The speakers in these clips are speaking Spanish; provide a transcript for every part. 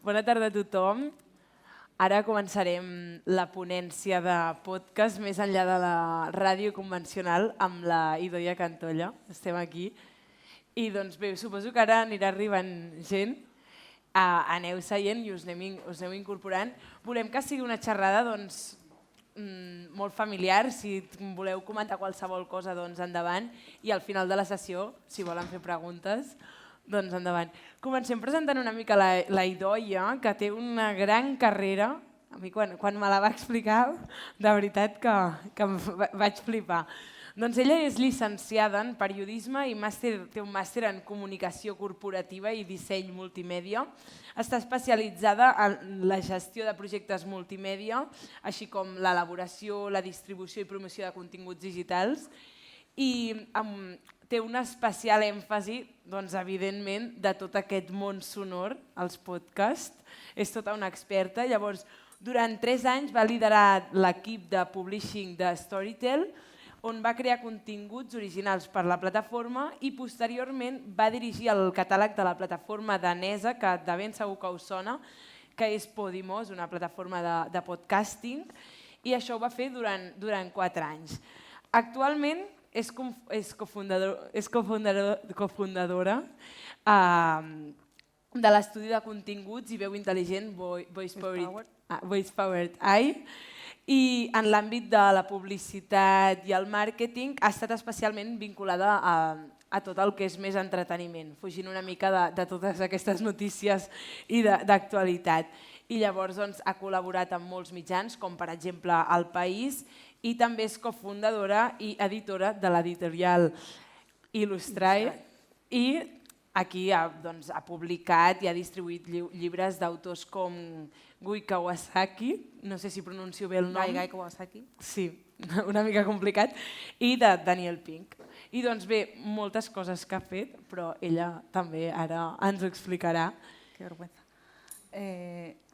Bona tarda a tothom. Ara començarem la ponència de podcast més enllà de la ràdio convencional amb la Idoia Cantolla. Estem aquí. I doncs bé, suposo que ara anirà arribant gent. Aneu seient i us aneu incorporant. Volem que sigui una xerrada molt familiar. Si voleu comentar qualsevol cosa, doncs endavant. I al final de la sessió, si volen fer preguntes, doncs endavant. Comencem presentant una mica la Idoia, que té una gran carrera. A mi quan me la va explicar, de veritat que vaig flipar. Doncs ella és llicenciada en periodisme i té un màster en comunicació corporativa i disseny multimèdia. Està especialitzada en la gestió de projectes multimèdia, així com l'elaboració, la distribució i promoció de continguts digitals. I té una especial èmfasi, evidentment, de tot aquest món sonor, els podcasts. És tota una experta. Llavors, durant 3 anys va liderar l'equip de publishing de Storytel, on va crear continguts originals per la plataforma i posteriorment va dirigir el catàleg de la plataforma danesa, que de ben segur que us sona, que és Podimo, és una plataforma de podcasting, i això ho va fer durant 4 anys. Actualment és cofundadora de l'estudi de continguts i veu intel·ligent Voice Powered AI, i en l'àmbit de la publicitat i el màrqueting ha estat especialment vinculada a tot el que és més entreteniment, fugint una mica de totes aquestes notícies i d'actualitat. I llavors ha col·laborat amb molts mitjans, com per exemple El País, i també és cofundadora i editora de l'editorial Illustrae, i aquí ha publicat i ha distribuït llibres d'autors com Guy Kawasaki, no sé si pronuncio bé el nom. Guy Kawasaki. Sí, una mica complicat, i de Daniel Pink. I doncs bé, moltes coses que ha fet, però ella també ara ens ho explicarà. Qué vergüenza.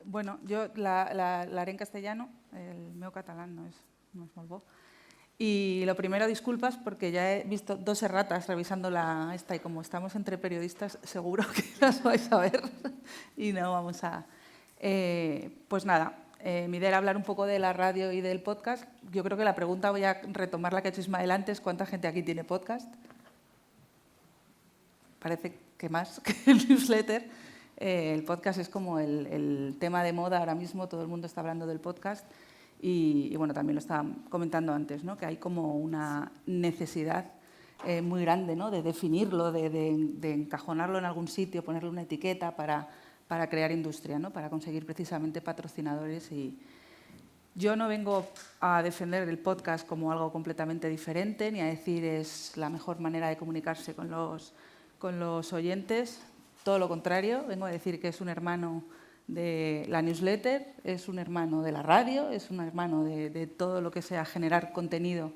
Bueno, yo la haré en castellano, el meu catalán no es muy bo. Y lo primero, disculpas, porque ya he visto 2 erratas revisando esta y como estamos entre periodistas, seguro que las vais a ver y no vamos a... Pues nada, mi idea era hablar un poco de la radio y del podcast. Yo creo que la pregunta, voy a retomar la que he hecho Ismael antes, ¿cuánta gente aquí tiene podcast? Parece que más que el newsletter. El podcast es como el tema de moda ahora mismo, todo el mundo está hablando del podcast. Y bueno, también lo estaba comentando antes, ¿no? Que hay como una necesidad muy grande, ¿no? De definirlo, de encajonarlo en algún sitio, ponerle una etiqueta para crear industria, ¿no? Para conseguir precisamente patrocinadores. Y yo no vengo a defender el podcast como algo completamente diferente, ni a decir es la mejor manera de comunicarse con los oyentes. Todo lo contrario, vengo a decir que es un hermano de la newsletter, es un hermano de la radio, es un hermano de todo lo que sea generar contenido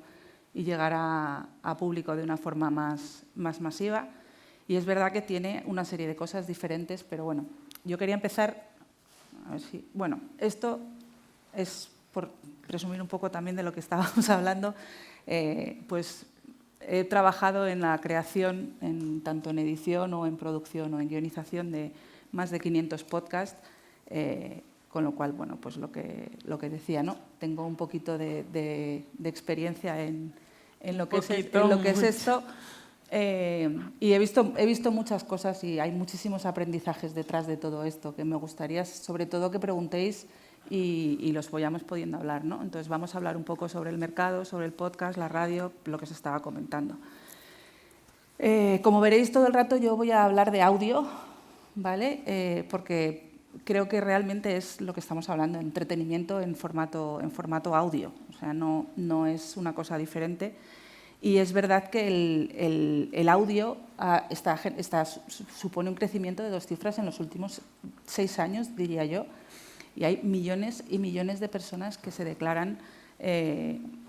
y llegar a público de una forma más masiva. Y es verdad que tiene una serie de cosas diferentes, pero bueno, yo quería empezar, a ver si, bueno, esto es por resumir un poco también de lo que estábamos hablando, pues he trabajado en la creación, tanto en edición o en producción o en guionización de más de 500 podcasts, con lo cual, bueno, pues lo que decía, ¿no? Tengo un poquito de experiencia en lo que es esto. Y he visto muchas cosas y hay muchísimos aprendizajes detrás de todo esto que me gustaría, sobre todo, que preguntéis y los vayamos pudiendo hablar, ¿no? Entonces vamos a hablar un poco sobre el mercado, sobre el podcast, la radio, lo que se estaba comentando. Como veréis todo el rato yo voy a hablar de audio, ¿vale? Porque creo que realmente es lo que estamos hablando, entretenimiento en formato audio, o sea, no es una cosa diferente. Y es verdad que el audio supone un crecimiento de 2 cifras en los últimos 6 años, diría yo, y hay millones y millones de personas que se declaran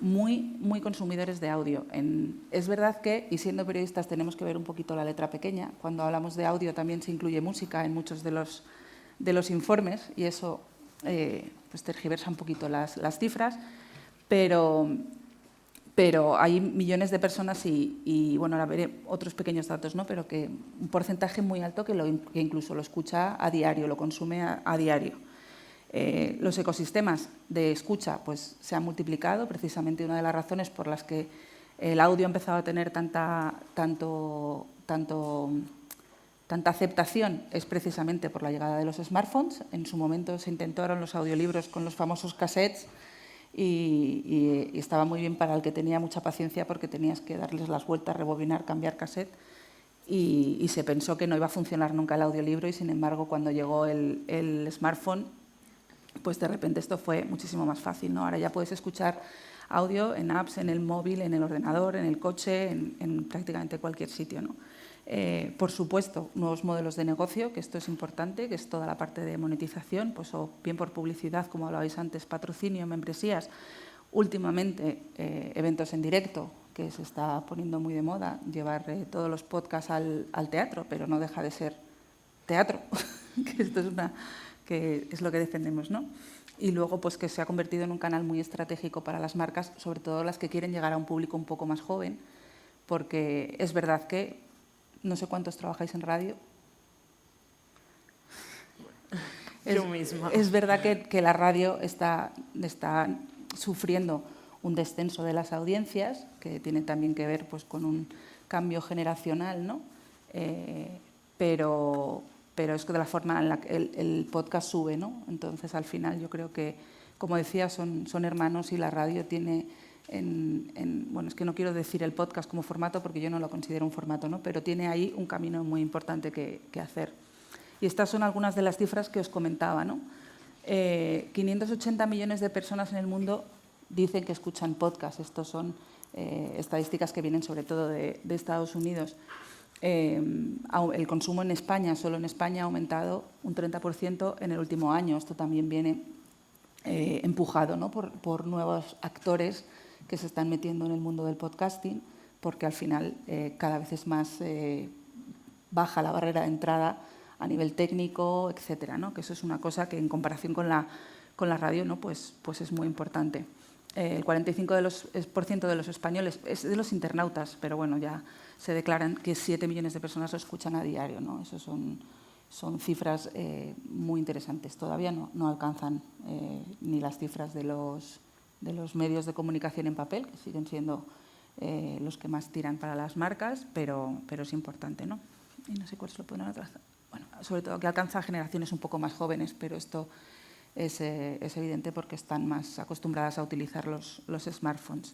muy consumidores de audio. Es verdad que, y siendo periodistas, tenemos que ver un poquito la letra pequeña. Cuando hablamos de audio también se incluye música en muchos de los informes y eso pues tergiversa un poquito las cifras, pero pero hay millones de personas y bueno, ahora veré otros pequeños datos, ¿no? Pero que un porcentaje muy alto que incluso lo escucha a diario, lo consume a diario. Los ecosistemas de escucha pues, se han multiplicado, precisamente una de las razones por las que el audio ha empezado a tener tanta aceptación es precisamente por la llegada de los smartphones. En su momento se intentaron los audiolibros con los famosos cassettes y estaba muy bien para el que tenía mucha paciencia porque tenías que darles las vueltas, rebobinar, cambiar cassette y se pensó que no iba a funcionar nunca el audiolibro y sin embargo cuando llegó el smartphone pues de repente esto fue muchísimo más fácil, ¿no? Ahora ya puedes escuchar audio en apps, en el móvil, en el ordenador, en el coche, en prácticamente cualquier sitio, ¿no? Por supuesto, nuevos modelos de negocio, que esto es importante, que es toda la parte de monetización, pues o bien por publicidad, como hablabais antes, patrocinio, membresías, últimamente eventos en directo, que se está poniendo muy de moda, llevar todos los podcasts al teatro, pero no deja de ser teatro, que esto que es lo que defendemos, ¿no? Y luego pues que se ha convertido en un canal muy estratégico para las marcas, sobre todo las que quieren llegar a un público un poco más joven, porque es verdad que no sé cuántos trabajáis en radio. Yo misma. Es verdad que la radio está sufriendo un descenso de las audiencias, que tiene también que ver pues, con un cambio generacional, ¿no? Pero es que de la forma en la que el podcast sube, ¿no? Entonces, al final, yo creo que, como decía, son hermanos y la radio tiene, bueno, es que no quiero decir el podcast como formato porque yo no lo considero un formato, ¿no? Pero tiene ahí un camino muy importante que hacer. Y estas son algunas de las cifras que os comentaba, ¿no? 580 millones de personas en el mundo dicen que escuchan podcast. Estos son estadísticas que vienen sobre todo de Estados Unidos. El consumo en España, solo en España, ha aumentado un 30% en el último año. Esto también viene empujado, ¿no? por nuevos actores que se están metiendo en el mundo del podcasting, porque al final cada vez es más baja la barrera de entrada a nivel técnico, etcétera, ¿no? Que eso es una cosa que en comparación con la radio, ¿no? pues es muy importante. El 45% de los españoles, es de los internautas, pero bueno, ya se declaran que 7 millones de personas lo escuchan a diario, ¿no? Eso son cifras muy interesantes. Todavía no alcanzan ni las cifras de los medios de comunicación en papel, que siguen siendo los que más tiran para las marcas, pero es importante, ¿no? Y no sé cuál se lo pueden atrás. Bueno, sobre todo que alcanza generaciones un poco más jóvenes, pero esto es evidente porque están más acostumbradas a utilizar los smartphones.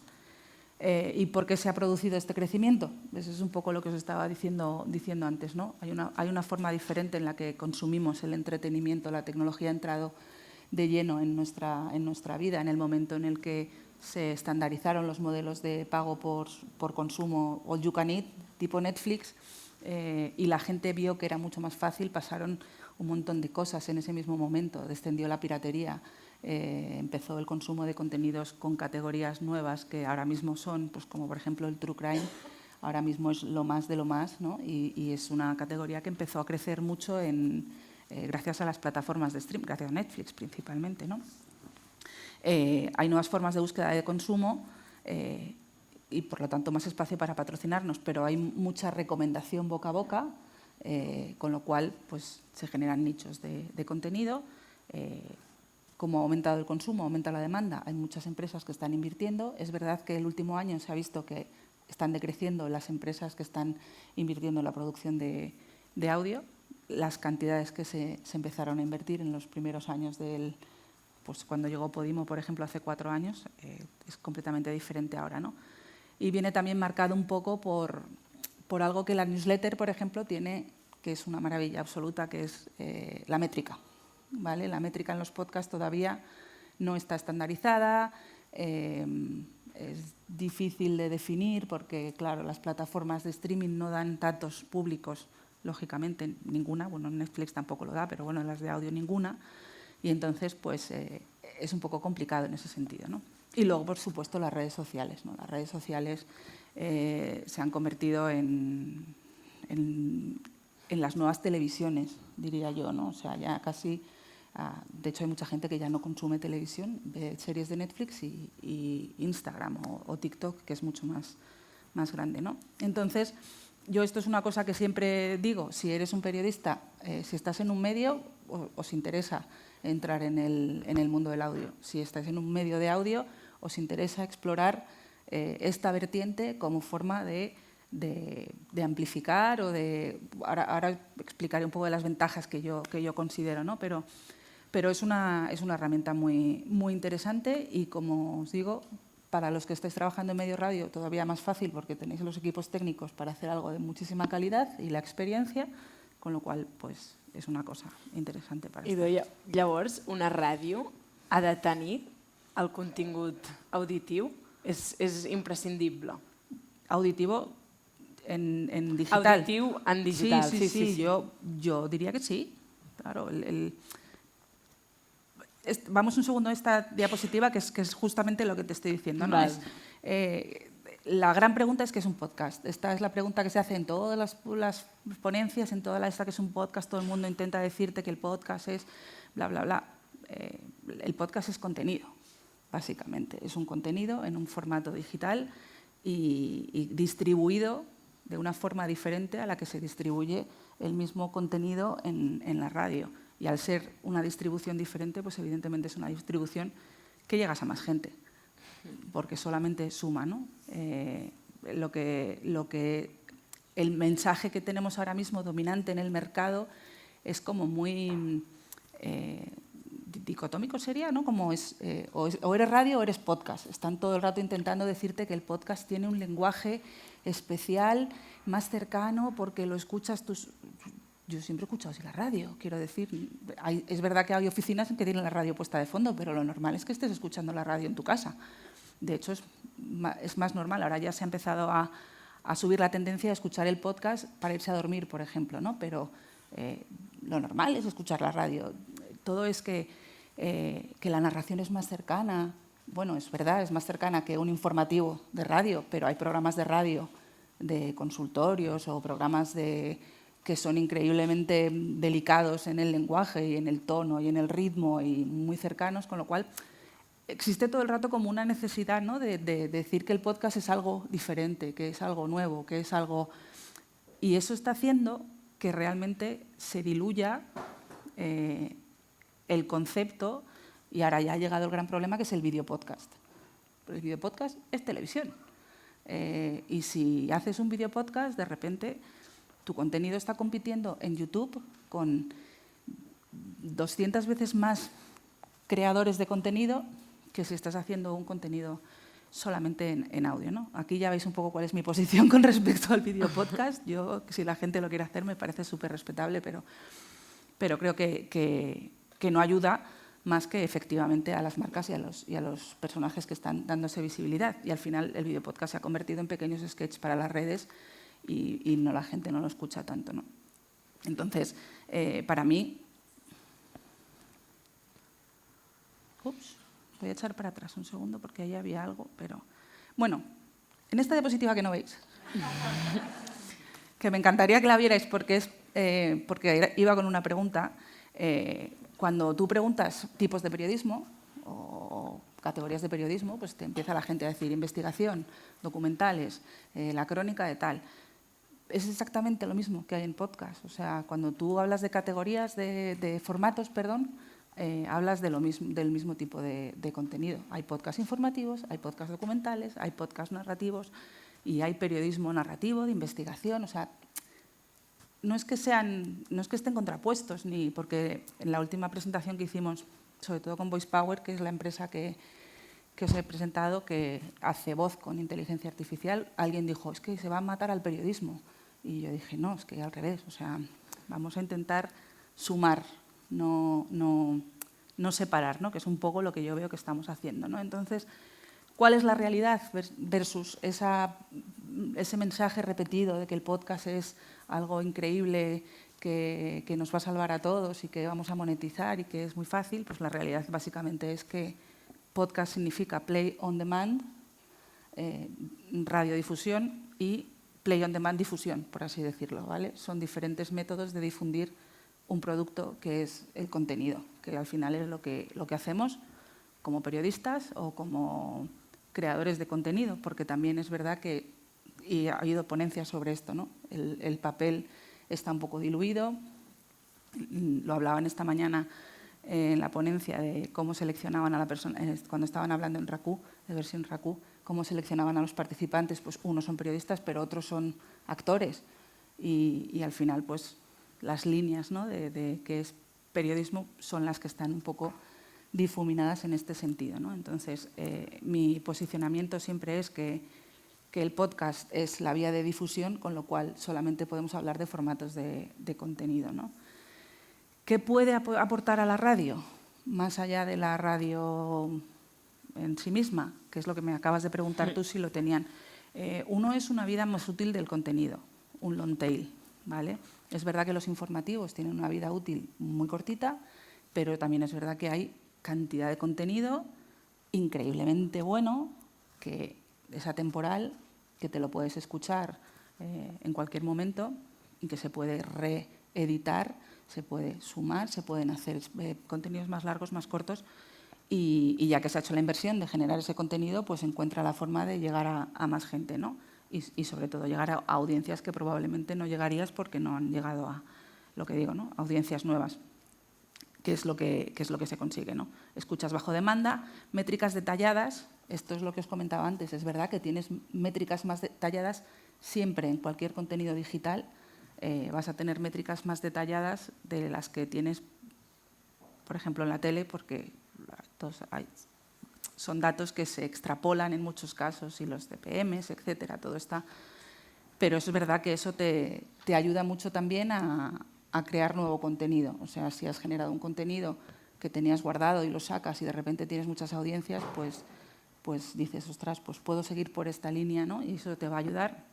¿Y por qué se ha producido este crecimiento? Eso es un poco lo que os estaba diciendo antes, ¿no? Hay una forma diferente en la que consumimos el entretenimiento. La tecnología ha entrado de lleno en nuestra vida en el momento en el que se estandarizaron los modelos de pago por consumo all you can eat, tipo Netflix, y la gente vio que era mucho más fácil, pasaron un montón de cosas en ese mismo momento, descendió la piratería, empezó el consumo de contenidos con categorías nuevas que ahora mismo son, pues como por ejemplo el True Crime, ahora mismo es lo más de lo más, ¿no? Y es una categoría que empezó a crecer mucho gracias a las plataformas de stream, gracias a Netflix principalmente, ¿no? Hay nuevas formas de búsqueda de consumo y por lo tanto más espacio para patrocinarnos, pero hay mucha recomendación boca a boca, con lo cual pues, se generan nichos de contenido. Como ha aumentado el consumo, aumenta la demanda, hay muchas empresas que están invirtiendo. Es verdad que el último año se ha visto que están decreciendo las empresas que están invirtiendo en la producción de audio. Las cantidades que se empezaron a invertir en los primeros años pues cuando llegó Podimo, por ejemplo, hace 4 años, es completamente diferente ahora, ¿no? Y viene también marcado un poco por algo que la newsletter, por ejemplo, tiene, que es una maravilla absoluta, que es la métrica, ¿vale? La métrica en los podcasts todavía no está estandarizada, es difícil de definir porque, claro, las plataformas de streaming no dan datos públicos, lógicamente, ninguna. Bueno, Netflix tampoco lo da, pero bueno, las de audio ninguna. Y entonces, pues, es un poco complicado en ese sentido, ¿no? Y luego, por supuesto, las redes sociales, ¿no? Las redes sociales se han convertido en las nuevas televisiones, diría yo, ¿no? O sea, ya casi De hecho, hay mucha gente que ya no consume televisión, ve series de Netflix y Instagram o TikTok, que es mucho más grande, ¿no? Entonces, yo esto es una cosa que siempre digo, si eres un periodista, si estás en un medio, os interesa entrar en el mundo del audio. Si estáis en un medio de audio, os interesa explorar esta vertiente como forma de amplificar o de… Ahora explicaré un poco de las ventajas que yo considero, ¿no? Pero es una herramienta muy interesante y, como os digo, para los que estáis trabajando en medio radio todavía más fácil porque tenéis los equipos técnicos para hacer algo de muchísima calidad y la experiencia, con lo qual pues, és una cosa interessant per estar. Llavors, una ràdio ha de tenir el contingut auditiu? És imprescindible? Auditivo en digital. Auditiu en digital, sí. Yo diría que sí. Claro, vamos un segundo a esta diapositiva, que es justamente lo que te estoy diciendo, ¿no? Vale. La gran pregunta es ¿qué es un podcast? Esta es la pregunta que se hace en todas las ponencias, en toda esta que es un podcast, todo el mundo intenta decirte que el podcast es bla, bla, bla. El podcast es contenido, básicamente. Es un contenido en un formato digital y distribuido de una forma diferente a la que se distribuye el mismo contenido en la radio. Y al ser una distribución diferente, pues evidentemente es una distribución que llegas a más gente, porque solamente suma, ¿no? El mensaje que tenemos ahora mismo dominante en el mercado es como muy dicotómico, sería, ¿no? Como o eres radio o eres podcast. Están todo el rato intentando decirte que el podcast tiene un lenguaje especial, más cercano, porque lo escuchas tus… Yo siempre he escuchado así la radio, quiero decir. Es verdad que hay oficinas en que tienen la radio puesta de fondo, pero lo normal es que estés escuchando la radio en tu casa. De hecho, es más normal. Ahora ya se ha empezado a subir la tendencia a escuchar el podcast para irse a dormir, por ejemplo, ¿no? Pero lo normal es escuchar la radio. Todo es que la narración es más cercana. Bueno, es verdad, es más cercana que un informativo de radio, pero hay programas de radio de consultorios o programas que son increíblemente delicados en el lenguaje y en el tono y en el ritmo y muy cercanos, con lo cual existe todo el rato como una necesidad, ¿no? de decir que el podcast es algo diferente, que es algo nuevo, que es algo… Y eso está haciendo que realmente se diluya el concepto, y ahora ya ha llegado el gran problema, que es el videopodcast. El videopodcast es televisión. Y si haces un videopodcast, de repente tu contenido está compitiendo en YouTube con 200 veces más creadores de contenido que si estás haciendo un contenido solamente en audio, ¿no? Aquí ya veis un poco cuál es mi posición con respecto al videopodcast. Yo, si la gente lo quiere hacer, me parece súper respetable, pero creo que no ayuda más que efectivamente a las marcas y a los personajes que están dándose visibilidad. Y al final el videopodcast se ha convertido en pequeños sketches para las redes y la gente no lo escucha tanto, ¿no? Entonces, para mí… Voy a echar para atrás un segundo porque ahí había algo, pero… Bueno, en esta diapositiva que no veis, que me encantaría que la vierais porque iba con una pregunta. Cuando tú preguntas tipos de periodismo o categorías de periodismo, pues te empieza la gente a decir investigación, documentales, la crónica de tal. Es exactamente lo mismo que hay en podcast. O sea, cuando tú hablas de categorías, de formatos, perdón, hablas del mismo tipo de contenido. Hay podcasts informativos, hay podcasts documentales, hay podcasts narrativos y hay periodismo narrativo, de investigación. O sea, no es que estén contrapuestos, ni porque en la última presentación que hicimos, sobre todo con Voice Power, que es la empresa que os he presentado, que hace voz con inteligencia artificial, alguien dijo, es que se va a matar al periodismo. Y yo dije, no, es que al revés, o sea, vamos a intentar sumar, no separar, ¿no? Que es un poco lo que yo veo que estamos haciendo, ¿no? Entonces, ¿cuál es la realidad versus ese mensaje repetido de que el podcast es algo increíble, que nos va a salvar a todos y que vamos a monetizar y que es muy fácil? Pues la realidad básicamente es que podcast significa play on demand, radiodifusión y play on demand difusión, por así decirlo, ¿vale? Son diferentes métodos de difundir un producto que es el contenido, que al final es lo que hacemos como periodistas o como creadores de contenido, porque también es verdad que, y ha habido ponencias sobre esto, ¿no? El papel está un poco diluido. Lo hablaban esta mañana en la ponencia de cómo seleccionaban a la persona, cuando estaban hablando en RACU, de versión RACU, cómo seleccionaban a los participantes, pues unos son periodistas, pero otros son actores. Y al final, pues las líneas, ¿no?, de qué es periodismo son las que están un poco difuminadas en este sentido, ¿no? Entonces, mi posicionamiento siempre es que el podcast es la vía de difusión, con lo cual solamente podemos hablar de formatos de contenido, ¿no? ¿Qué puede aportar a la radio? Más allá de la radio en sí misma, que es lo que me acabas de preguntar tú si lo tenían. Uno es una vida más útil del contenido, un long tail, ¿vale? Es verdad que los informativos tienen una vida útil muy cortita, pero también es verdad que hay cantidad de contenido increíblemente bueno, que es atemporal, que te lo puedes escuchar en cualquier momento y que se puede reeditar, se puede sumar, se pueden hacer contenidos más largos, más cortos, y ya que se ha hecho la inversión de generar ese contenido, pues encuentra la forma de llegar a más gente, ¿no? Y sobre todo llegar a audiencias que probablemente no llegarías porque no han llegado a, lo que digo, ¿no?, audiencias nuevas. ¿Qué es lo que se consigue, ¿no? Escuchas bajo demanda, métricas detalladas. Esto es lo que os comentaba antes. Es verdad que tienes métricas más detalladas siempre en cualquier contenido digital. Vas a tener métricas más detalladas de las que tienes, por ejemplo, en la tele, porque son datos que se extrapolan en muchos casos, y los CPMs, etcétera, todo está. Pero es verdad que eso te ayuda mucho también a crear nuevo contenido. O sea, si has generado un contenido que tenías guardado y lo sacas y de repente tienes muchas audiencias, pues dices, ostras, pues puedo seguir por esta línea, ¿no? Y eso te va a ayudar,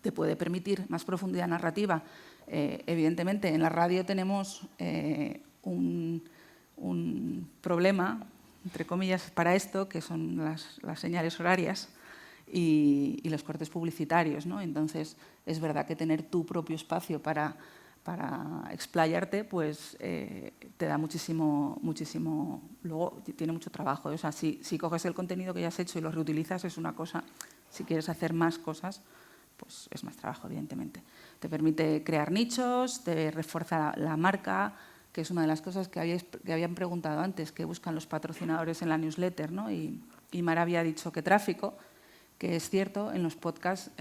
te puede permitir más profundidad narrativa. Evidentemente, en la radio tenemos un problema, entre comillas, para esto, que son las señales horarias y los cortes publicitarios, ¿no? Entonces, es verdad que tener tu propio espacio para explayarte, pues te da muchísimo, luego tiene mucho trabajo. O sea, si coges el contenido que ya has hecho y lo reutilizas es una cosa. Si quieres hacer más cosas, pues es más trabajo, evidentemente. Te permite crear nichos, te refuerza la marca, que es una de las cosas que habían preguntado antes, que buscan los patrocinadores en la newsletter, ¿no? Y Mara había dicho que tráfico, que es cierto, en los podcasts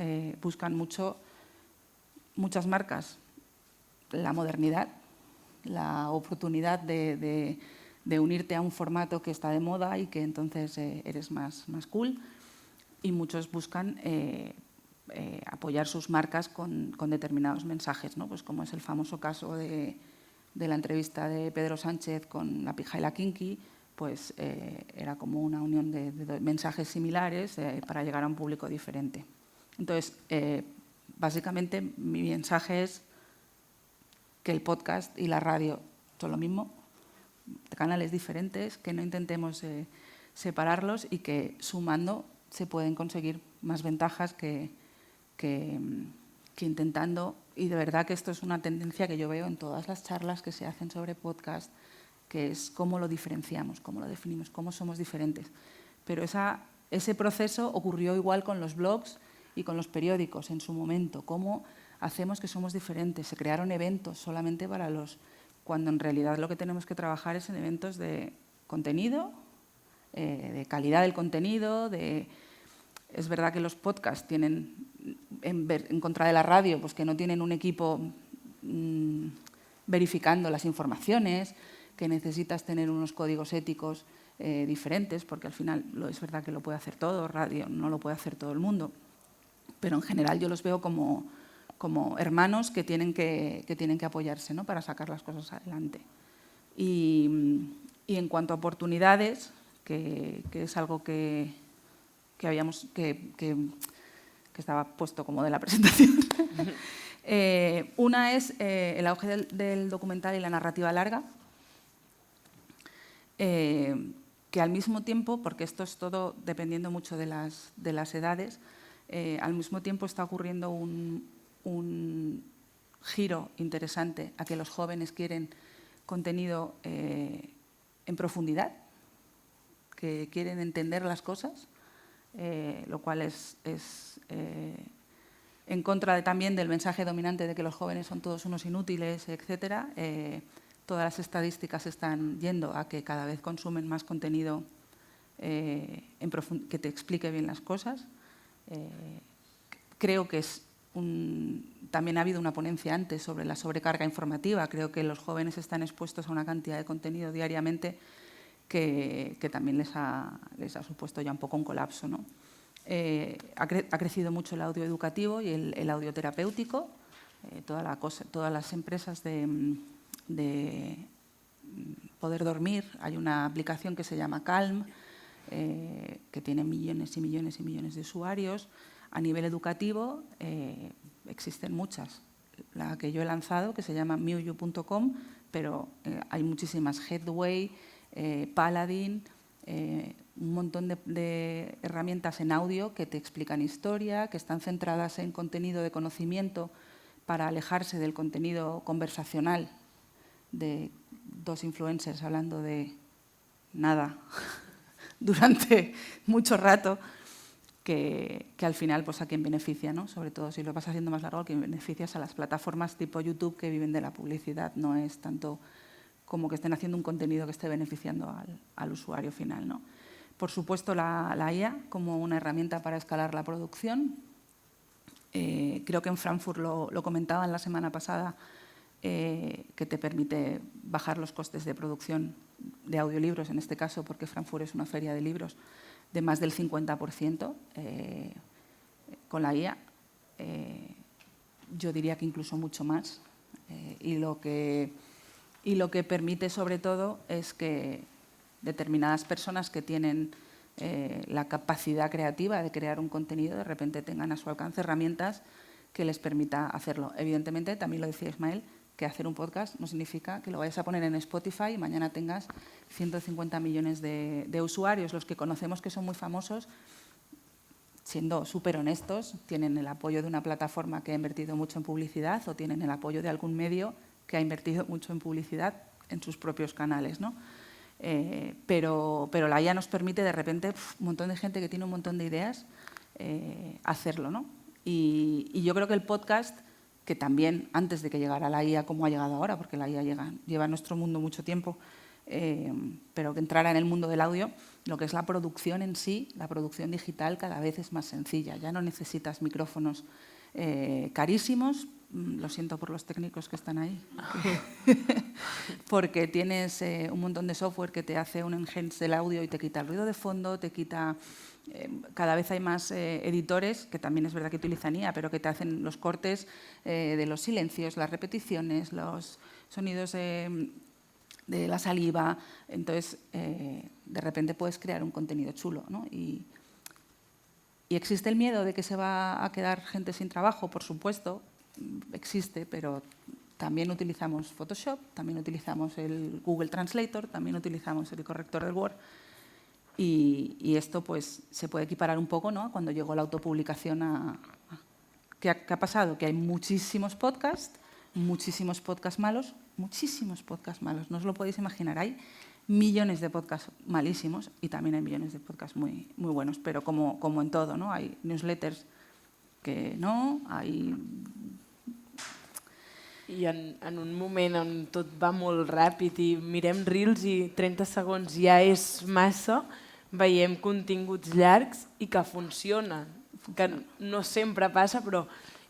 buscan muchas marcas la modernidad, la oportunidad de unirte a un formato que está de moda y que entonces eres más cool, y muchos buscan apoyar sus marcas con determinados mensajes, ¿no? Pues como es el famoso caso de la entrevista de Pedro Sánchez con La Pija y la Kinky, pues era como una unión de mensajes similares para llegar a un público diferente. Entonces, básicamente mi mensaje es que el podcast y la radio son lo mismo, canales diferentes, que no intentemos separarlos y que sumando se pueden conseguir más ventajas que intentando. Y de verdad que esto es una tendencia que yo veo en todas las charlas que se hacen sobre podcast, que es cómo lo diferenciamos, cómo lo definimos, cómo somos diferentes. Pero ese proceso ocurrió igual con los blogs y con los periódicos en su momento, cómo hacemos que somos diferentes. Se crearon eventos solamente para cuando en realidad lo que tenemos que trabajar es en eventos de contenido, de calidad del contenido. Es verdad que los podcasts tienen, en contra de la radio, pues que no tienen un equipo verificando las informaciones, que necesitas tener unos códigos éticos diferentes, porque al final es verdad que lo puede hacer todo, radio no lo puede hacer todo el mundo, pero en general yo los veo como hermanos que tienen que apoyarse, ¿no?, para sacar las cosas adelante. Y en cuanto a oportunidades, que es algo que estaba puesto como de la presentación, una es el auge del documental y la narrativa larga, que al mismo tiempo, porque esto es todo dependiendo mucho de las edades, al mismo tiempo está ocurriendo un giro interesante a que los jóvenes quieren contenido en profundidad, que quieren entender las cosas, lo cual es en contra también del mensaje dominante de que los jóvenes son todos unos inútiles, etcétera. Todas las estadísticas están yendo a que cada vez consumen más contenido que te explique bien las cosas. Creo que también ha habido una ponencia antes sobre la sobrecarga informativa. Creo que los jóvenes están expuestos a una cantidad de contenido diariamente que también les ha supuesto ya un poco un colapso, ¿no? Ha crecido mucho el audio educativo y el audio terapéutico. Todas las empresas de poder dormir. Hay una aplicación que se llama Calm, que tiene millones y millones y millones de usuarios. A nivel educativo existen muchas. La que yo he lanzado, que se llama miuyu.com, pero hay muchísimas. Headway, Paladin, un montón de herramientas en audio que te explican historia, que están centradas en contenido de conocimiento para alejarse del contenido conversacional de dos influencers hablando de nada durante mucho rato, que al final pues a quien beneficia, ¿no? Sobre todo si lo vas haciendo más largo, a quien beneficias a las plataformas tipo YouTube que viven de la publicidad, no es tanto como que estén haciendo un contenido que esté beneficiando al usuario final, ¿no? Por supuesto, la IA como una herramienta para escalar la producción. Creo que en Frankfurt lo comentaban la semana pasada, que te permite bajar los costes de producción de audiolibros, en este caso, porque Frankfurt es una feria de libros, de más del 50% con la IA. Yo diría que incluso mucho más. Y lo que permite, sobre todo, es que determinadas personas que tienen la capacidad creativa de crear un contenido, de repente tengan a su alcance herramientas que les permita hacerlo. Evidentemente, también lo decía Ismael, que hacer un podcast no significa que lo vayas a poner en Spotify y mañana tengas 150 millones de usuarios. Los que conocemos que son muy famosos, siendo súper honestos, tienen el apoyo de una plataforma que ha invertido mucho en publicidad o tienen el apoyo de algún medio que ha invertido mucho en publicidad en sus propios canales, ¿no? Pero la IA nos permite de repente un montón de gente que tiene un montón de ideas hacerlo, ¿no? Y yo creo que el podcast, que también antes de que llegara la IA como ha llegado ahora, porque la IA lleva en nuestro mundo mucho tiempo, pero que entrara en el mundo del audio, lo que es la producción en sí, la producción digital cada vez es más sencilla. Ya no necesitas micrófonos carísimos, lo siento por los técnicos que están ahí, porque tienes un montón de software que te hace un enhance del audio y te quita el ruido de fondo, te quita... cada vez hay más editores, que también es verdad que utilizan IA, pero que te hacen los cortes de los silencios, las repeticiones, los sonidos de la saliva. Entonces, de repente puedes crear un contenido chulo, ¿no? Y existe el miedo de que se va a quedar gente sin trabajo, por supuesto, existe, pero también utilizamos Photoshop, también utilizamos el Google Translator, también utilizamos el corrector del Word. Y esto pues se puede equiparar un poco, ¿no? Cuando llegó la autopublicación ¿qué ha pasado? Que hay muchísimos podcasts malos, no os lo podéis imaginar. Hay millones de podcasts malísimos y también hay millones de podcasts muy, muy buenos, pero como en todo, ¿no? Hay newsletters que no, hay... I en un moment on tot va molt ràpid i mirem Reels i 30 segons ja és massa, veiem continguts llargs i que funcionen, que no sempre passa, però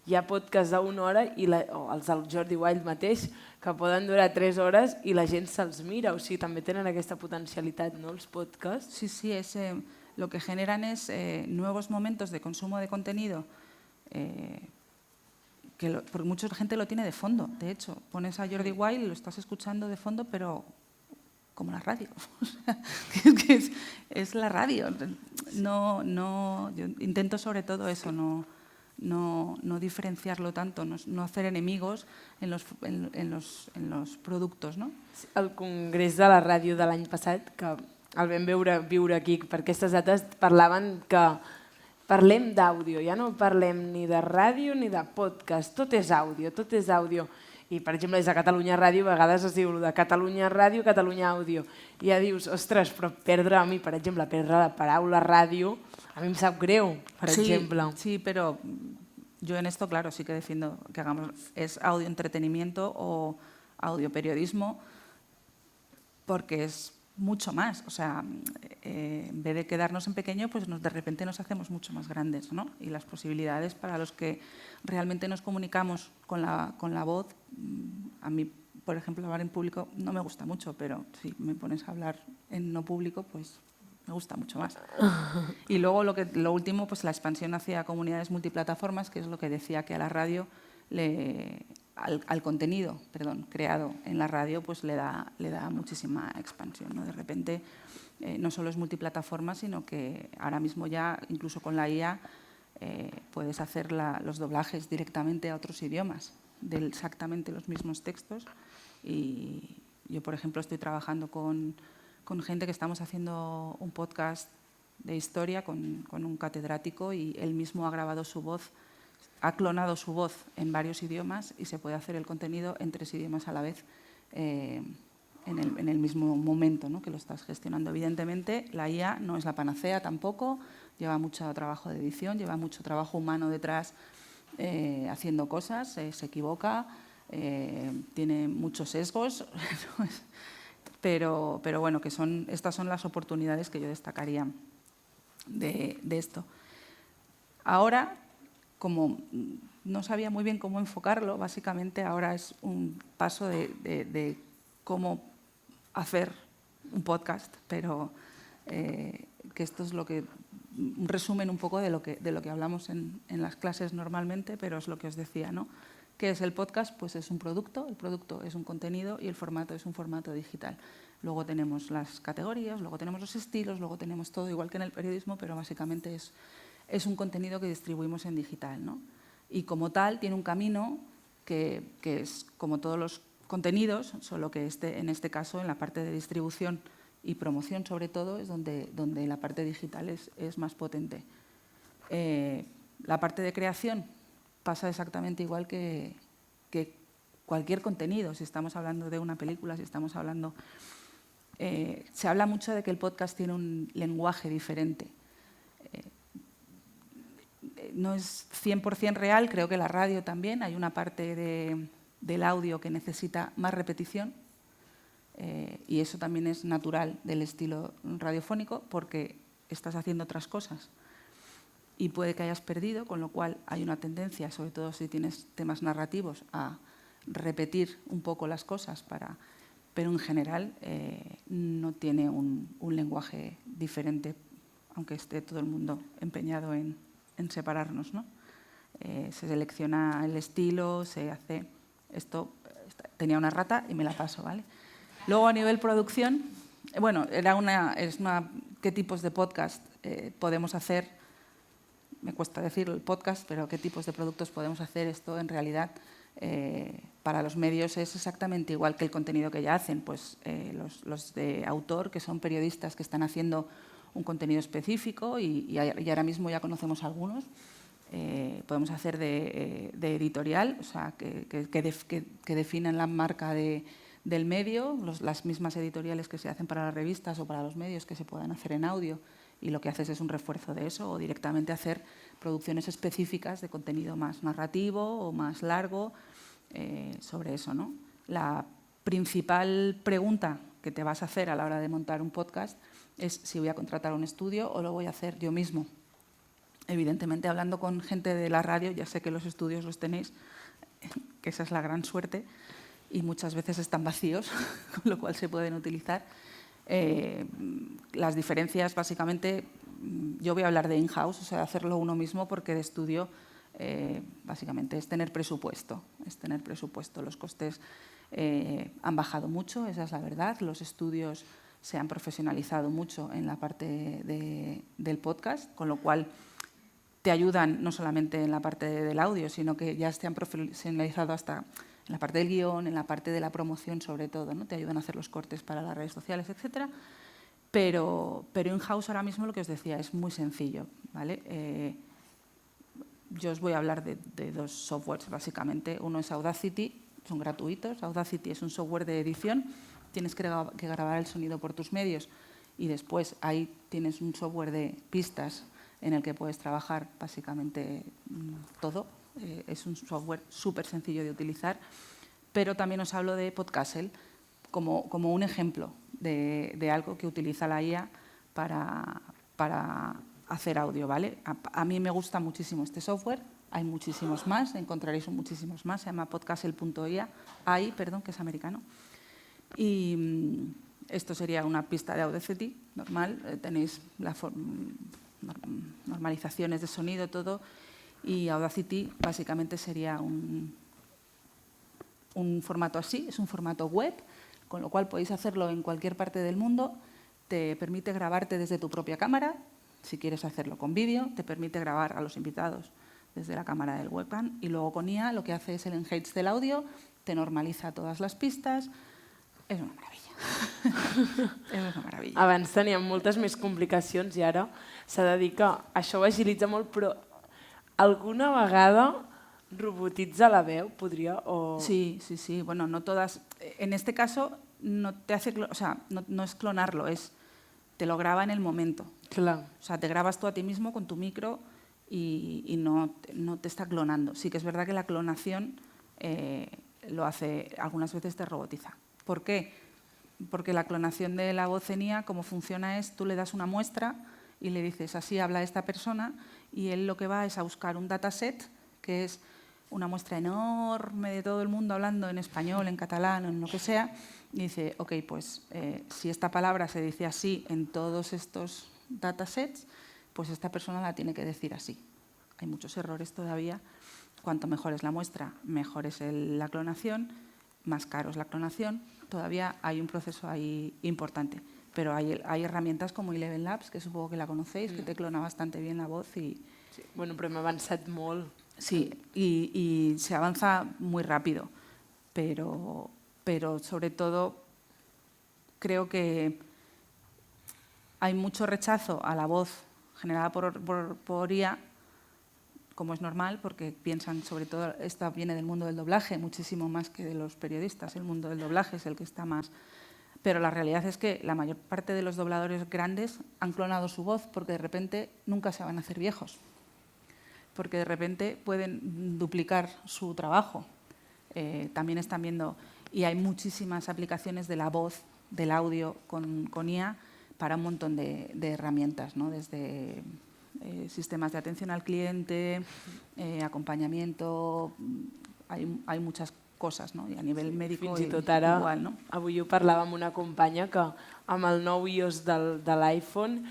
hi ha podcasts d'una hora, o els del Jordi Wild mateix, que poden durar 3 hores i la gent se'ls mira, o sigui, també tenen aquesta potencialitat, no, els podcasts? Sí, lo que generan es nuevos momentos de consumo de contenido porque mucha gente lo tiene de fondo. De hecho, pones a Jordi Wild y lo estás escuchando de fondo, pero como la radio. Es la radio. Yo intento sobre todo eso, no diferenciarlo tanto, no hacer enemigos en los productos, no? El congrés de la ràdio de l'any passat, que el vam viure aquí per aquestes dates, parlaven que parlem d'àudio, ja no parlem ni de ràdio ni de podcast, tot és àudio. I, per exemple, des de Catalunya Ràdio, a vegades es diu de Catalunya Ràdio, Catalunya Àudio. I ja dius, ostres, però perdre, a mi, per exemple, perdre la paraula ràdio, a mi em sap greu, per exemple. Sí, pero yo en esto, claro, sí que defiendo que hagamos, es audio entretenimiento o audio periodismo, porque es mucho más. O sea, en vez de quedarnos en pequeño, pues de repente nos hacemos mucho más grandes, ¿no? Y las posibilidades para los que realmente nos comunicamos con la voz, a mí, por ejemplo, hablar en público no me gusta mucho, pero si me pones a hablar en no público, pues me gusta mucho más. Y luego lo último, pues la expansión hacia comunidades multiplataformas, que es lo que decía, que a la radio al contenido, creado en la radio, pues le da muchísima expansión, ¿no? De repente no solo es multiplataforma, sino que ahora mismo ya, incluso con la IA, puedes hacer los doblajes directamente a otros idiomas de exactamente los mismos textos. Y yo, por ejemplo, estoy trabajando con gente que estamos haciendo un podcast de historia con un catedrático y él mismo ha grabado su voz, ha clonado su voz en varios idiomas y se puede hacer el contenido en 3 idiomas a la vez en el mismo momento, ¿no? Que lo estás gestionando. Evidentemente, la IA no es la panacea tampoco, lleva mucho trabajo de edición, lleva mucho trabajo humano detrás haciendo cosas, se equivoca, tiene muchos sesgos, pero bueno, que estas son las oportunidades que yo destacaría de esto. Ahora, como no sabía muy bien cómo enfocarlo, básicamente ahora es un paso de cómo hacer un podcast, pero que esto es un resumen un poco de lo que hablamos en las clases normalmente, pero es lo que os decía, ¿no? ¿Qué es el podcast? Pues es un producto, el producto es un contenido y el formato es un formato digital. Luego tenemos las categorías, luego tenemos los estilos, luego tenemos todo igual que en el periodismo, pero básicamente es un contenido que distribuimos en digital, ¿no? Y como tal tiene un camino que es como todos los contenidos, solo que en este caso en la parte de distribución y promoción sobre todo es donde la parte digital es más potente. La parte de creación pasa exactamente igual que cualquier contenido, si estamos hablando de una película, si estamos hablando... se habla mucho de que el podcast tiene un lenguaje diferente. No es 100% real, creo que la radio también, hay una parte del audio que necesita más repetición y eso también es natural del estilo radiofónico porque estás haciendo otras cosas y puede que hayas perdido, con lo cual hay una tendencia, sobre todo si tienes temas narrativos, a repetir un poco las cosas, pero en general no tiene un lenguaje diferente, aunque esté todo el mundo empeñado en separarnos, ¿no? Se selecciona el estilo, se hace... Esto tenía una rata y me la paso, ¿vale? Luego a nivel producción, bueno, ¿qué tipos de podcast podemos hacer? Me cuesta decir el podcast, pero ¿qué tipos de productos podemos hacer? Esto en realidad para los medios es exactamente igual que el contenido que ya hacen, pues los de autor, que son periodistas que están haciendo un contenido específico y ahora mismo ya conocemos algunos. Podemos hacer de editorial, o sea, que definen la marca del medio, las mismas editoriales que se hacen para las revistas o para los medios que se puedan hacer en audio y lo que haces es un refuerzo de eso o directamente hacer producciones específicas de contenido más narrativo o más largo sobre eso, ¿no? La principal pregunta que te vas a hacer a la hora de montar un podcast es si voy a contratar un estudio o lo voy a hacer yo mismo. Evidentemente, hablando con gente de la radio, ya sé que los estudios los tenéis, que esa es la gran suerte, y muchas veces están vacíos, con lo cual se pueden utilizar. Las diferencias, básicamente, yo voy a hablar de in-house, o sea, hacerlo uno mismo, porque de estudio, básicamente, es tener presupuesto. Los costes han bajado mucho, esa es la verdad. Los estudios se han profesionalizado mucho en la parte del podcast, con lo cual te ayudan no solamente en la parte del audio, sino que ya se han profesionalizado hasta en la parte del guión, en la parte de la promoción sobre todo, ¿no? Te ayudan a hacer los cortes para las redes sociales, etcétera. Pero in-house ahora mismo lo que os decía es muy sencillo, ¿vale? Yo os voy a hablar de 2 softwares básicamente. Uno es Audacity, son gratuitos. Audacity es un software de edición, tienes que grabar el sonido por tus medios y después ahí tienes un software de pistas en el que puedes trabajar básicamente todo. Es un software súper sencillo de utilizar, pero también os hablo de Podcastle como un ejemplo de algo que utiliza la IA para hacer audio, ¿vale? A mí me gusta muchísimo este software, hay muchísimos más, encontraréis muchísimos más, se llama podcastle.ai, que es americano. Y esto sería una pista de Audacity normal, tenéis normalizaciones de sonido, todo, y Audacity básicamente sería un formato así, es un formato web, con lo cual podéis hacerlo en cualquier parte del mundo, te permite grabarte desde tu propia cámara, si quieres hacerlo con vídeo, te permite grabar a los invitados desde la cámara del webcam y luego con IA lo que hace es el enhance del audio, te normalitza todas las pistas, és una meravella. És una meravella. Abans teníem moltes més complicacions i ara s'ha de dir que això ho agilitza molt, però alguna vegada robotitza la veu, podria? O... Sí. Bueno, no todas. En este caso no te hace, o sea, no es clonarlo, te lo graba en el momento. Clar. O sea, te grabas tú a ti mismo con tu micro y no te está clonando. Sí que es verdad que la clonación lo hace, algunas veces te robotiza. ¿Por qué? Porque la clonación de la voz en IA, como funciona es, tú le das una muestra y le dices, así habla esta persona, y él lo que va es a buscar un dataset, que es una muestra enorme de todo el mundo hablando en español, en catalán o en lo que sea, y dice, ok, pues si esta palabra se dice así en todos estos datasets, pues esta persona la tiene que decir así. Hay muchos errores todavía. Cuanto mejor es la muestra, mejor es la clonación, más caro es la clonación. Todavía hay un proceso ahí importante, pero hay herramientas como Eleven Labs, que supongo que la conocéis, que te clona bastante bien la voz. Sí, bueno, però hem avançat molt. Sí, y se avanza muy rápido, pero sobre todo creo que hay mucho rechazo a la voz generada por IA, como es normal, porque piensan, sobre todo, esta viene del mundo del doblaje, muchísimo más que de los periodistas. El mundo del doblaje es el que está más... Pero la realidad es que la mayor parte de los dobladores grandes han clonado su voz porque de repente nunca se van a hacer viejos, porque de repente pueden duplicar su trabajo. También están viendo, y hay muchísimas aplicaciones de la voz, del audio con IA para un montón de herramientas, ¿no? Desde sistemas de atención al cliente, acompanyamiento, hay muchas coses, no? I a nivell mèdic igual, no? Avui ho parlava amb una companya que amb el nou iOS de l'iPhone,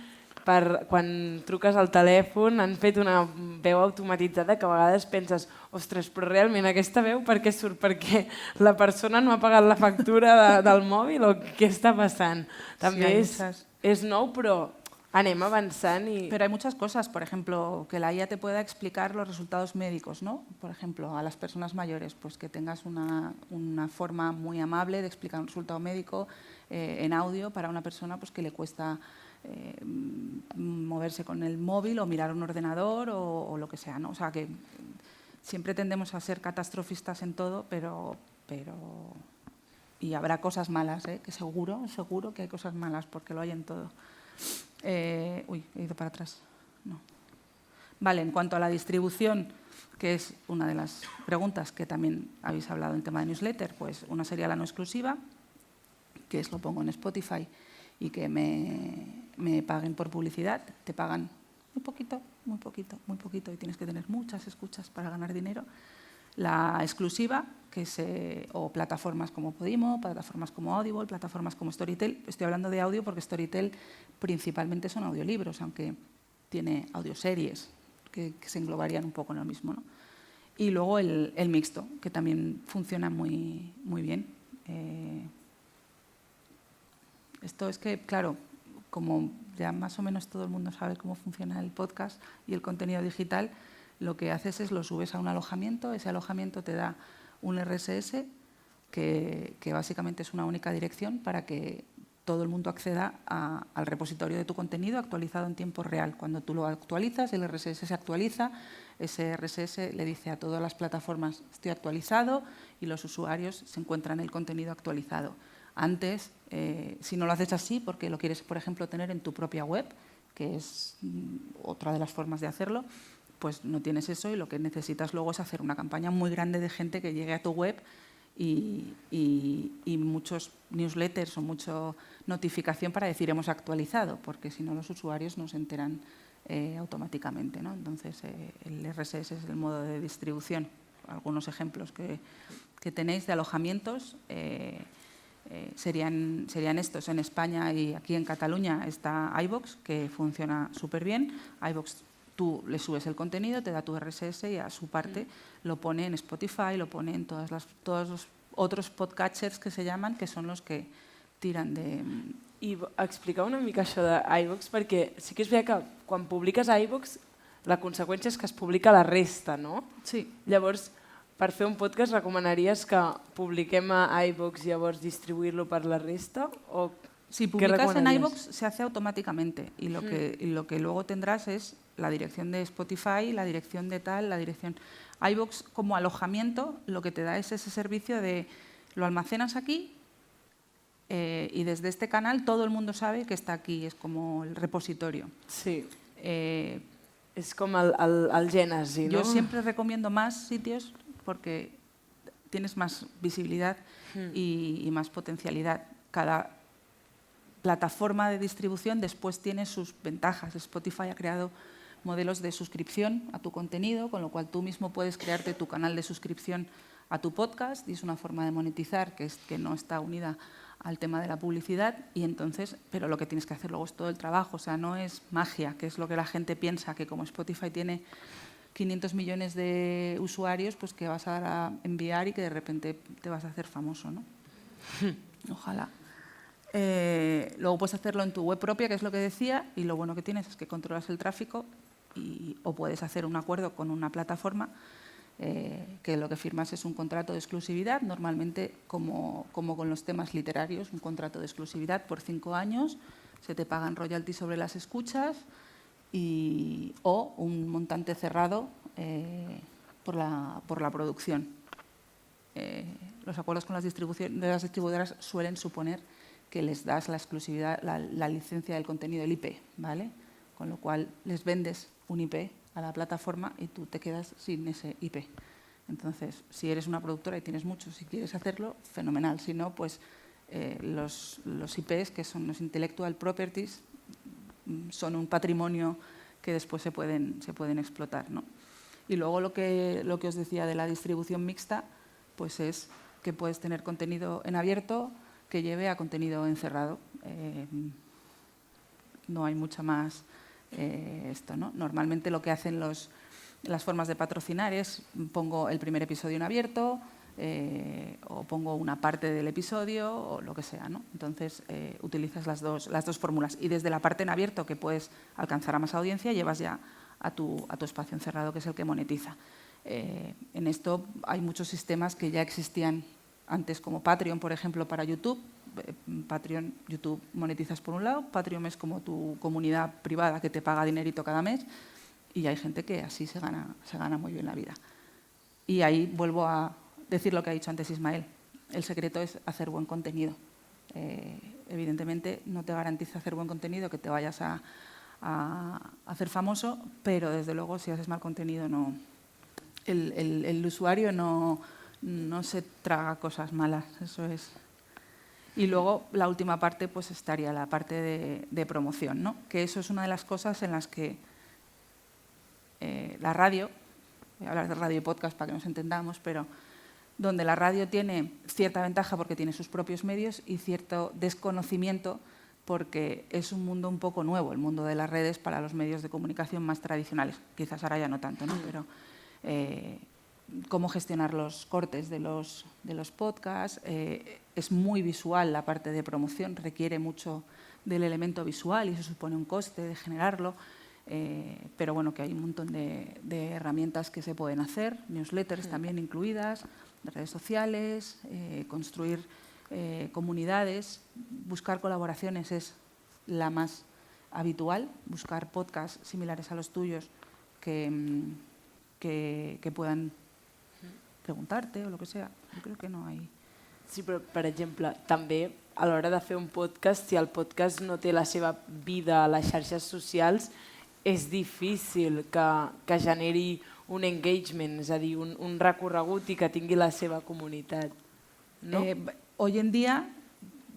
quan truques al telèfon han fet una veu automatitzada que a vegades penses, ostres, però realment aquesta veu per què surt? Perquè la persona no ha pagat la factura del mòbil o què està passant? També és nou, però anem avanzando. Pero hay muchas cosas, por ejemplo, que la IA te pueda explicar los resultados médicos, ¿no? Por ejemplo, a las personas mayores, pues que tengas una forma muy amable de explicar un resultado médico en audio para una persona pues, que le cuesta moverse con el móvil o mirar un ordenador o lo que sea, ¿no? O sea, que siempre tendemos a ser catastrofistas en todo, pero y habrá cosas malas, que seguro que hay cosas malas porque lo hay en todo. Uy, he ido para atrás. No. Vale, en cuanto a la distribución, que es una de las preguntas que también habéis hablado en tema de newsletter, pues una sería la no exclusiva, que es lo pongo en Spotify y que me paguen por publicidad. Te pagan muy poquito, muy poquito, muy poquito y tienes que tener muchas escuchas para ganar dinero. La exclusiva, que es o plataformas como Podimo, plataformas como Audible, plataformas como Storytel. Estoy hablando de audio porque Storytel principalmente son audiolibros, aunque tiene audioseries que se englobarían un poco en lo mismo, ¿no? Y luego el mixto, que también funciona muy, muy bien. Esto es que, claro, como ya más o menos todo el mundo sabe cómo funciona el podcast y el contenido digital, lo que haces es lo subes a un alojamiento, ese alojamiento te da un RSS que básicamente es una única dirección para que todo el mundo acceda al repositorio de tu contenido actualizado en tiempo real. Cuando tú lo actualizas, el RSS se actualiza, ese RSS le dice a todas las plataformas estoy actualizado y los usuarios se encuentran el contenido actualizado. Antes, si no lo haces así, porque lo quieres, por ejemplo, tener en tu propia web, que es otra de las formas de hacerlo, pues no tienes eso y lo que necesitas luego es hacer una campaña muy grande de gente que llegue a tu web y muchos newsletters o mucha notificación para decir hemos actualizado, porque si no los usuarios no se enteran automáticamente, ¿no? Entonces, el RSS es el modo de distribución. Algunos ejemplos que tenéis de alojamientos serían estos. En España y aquí en Cataluña está iVoox, que funciona súper bien. iVoox, tú le subes el contenido, te da tu RSS y a su parte lo pone en Spotify, lo pone en todos los otros podcatchers que se llaman, que son los que tiran de... I explicar una mica això d'iVoox, perquè sí que és veritat que quan publiques a iVoox la conseqüència és que es publica la resta, no? Sí. Llavors, per fer un podcast recomanaries que publiquem a iVoox i llavors distribuir-lo per la resta? O si publicas en iVoox se hace automáticamente y lo que luego tendrás es la dirección de Spotify, la dirección de tal, la dirección... iVoox como alojamiento lo que te da es ese servicio de lo almacenas aquí y desde este canal todo el mundo sabe que está aquí, es como el repositorio. Sí, es com el Gènesi, ¿no? Yo siempre recomiendo más sitios porque tienes más visibilidad y más potencialidad. Cada plataforma de distribución después tiene sus ventajas. Spotify ha creado modelos de suscripción a tu contenido, con lo cual tú mismo puedes crearte tu canal de suscripción a tu podcast y es una forma de monetizar que no está unida al tema de la publicidad y entonces, pero lo que tienes que hacer luego es todo el trabajo, o sea, no es magia, que es lo que la gente piensa, que como Spotify tiene 500 millones de usuarios, pues que vas a dar a enviar y que de repente te vas a hacer famoso, ¿no? Ojalá. Luego puedes hacerlo en tu web propia, que es lo que decía, y lo bueno que tienes es que controlas el tráfico o puedes hacer un acuerdo con una plataforma que lo que firmas es un contrato de exclusividad, normalmente como con los temas literarios, un contrato de exclusividad por 5 años, se te pagan royalties sobre las escuchas o un montante cerrado por la producción. Los acuerdos con las distribuidoras suelen suponer que les das la exclusividad, la licencia del contenido, el IP, ¿vale? Con lo cual les vendes un IP a la plataforma y tú te quedas sin ese IP. Entonces, si eres una productora y tienes muchos, si quieres hacerlo, fenomenal. Si no, pues los IPs, que son los intellectual properties, son un patrimonio que después se pueden explotar, ¿no? Y luego lo que os decía de la distribución mixta, pues es que puedes tener contenido en abierto que lleve a contenido encerrado. No hay mucha más esto, ¿no? Normalmente lo que hacen las formas de patrocinar es pongo el primer episodio en abierto o pongo una parte del episodio o lo que sea, ¿no? Entonces utilizas las dos fórmulas y desde la parte en abierto que puedes alcanzar a más audiencia llevas ya a tu espacio encerrado que es el que monetiza. En esto hay muchos sistemas que ya existían antes como Patreon, por ejemplo, para YouTube. Patreon, YouTube monetizas por un lado, Patreon es como tu comunidad privada que te paga dinerito cada mes y hay gente que así se gana muy bien la vida. Y ahí vuelvo a decir lo que ha dicho antes Ismael, el secreto es hacer buen contenido. Evidentemente no te garantiza hacer buen contenido que te vayas a hacer famoso, pero desde luego si haces mal contenido el usuario no se traga cosas malas, eso es. Y luego la última parte pues estaría la parte de promoción, ¿no? Que eso es una de las cosas en las que la radio, voy a hablar de radio y podcast para que nos entendamos, pero donde la radio tiene cierta ventaja porque tiene sus propios medios y cierto desconocimiento porque es un mundo un poco nuevo, el mundo de las redes para los medios de comunicación más tradicionales. Quizás ahora ya no tanto, ¿no? Pero cómo gestionar los cortes de los podcasts. Es muy visual la parte de promoción, requiere mucho del elemento visual y eso supone un coste de generarlo. Pero bueno, que hay un montón de herramientas que se pueden hacer, newsletters también incluidas, redes sociales, construir comunidades, buscar colaboraciones es la más habitual, buscar podcasts similares a los tuyos que puedan preguntarte o lo que sea. Yo creo que no hay... Sí, però, per exemple, també a l'hora de fer un podcast, si el podcast no té la seva vida a les xarxes socials, és difícil que generi un engagement, és a dir, un recorregut i que tingui la seva comunitat. ¿No? Hoy en día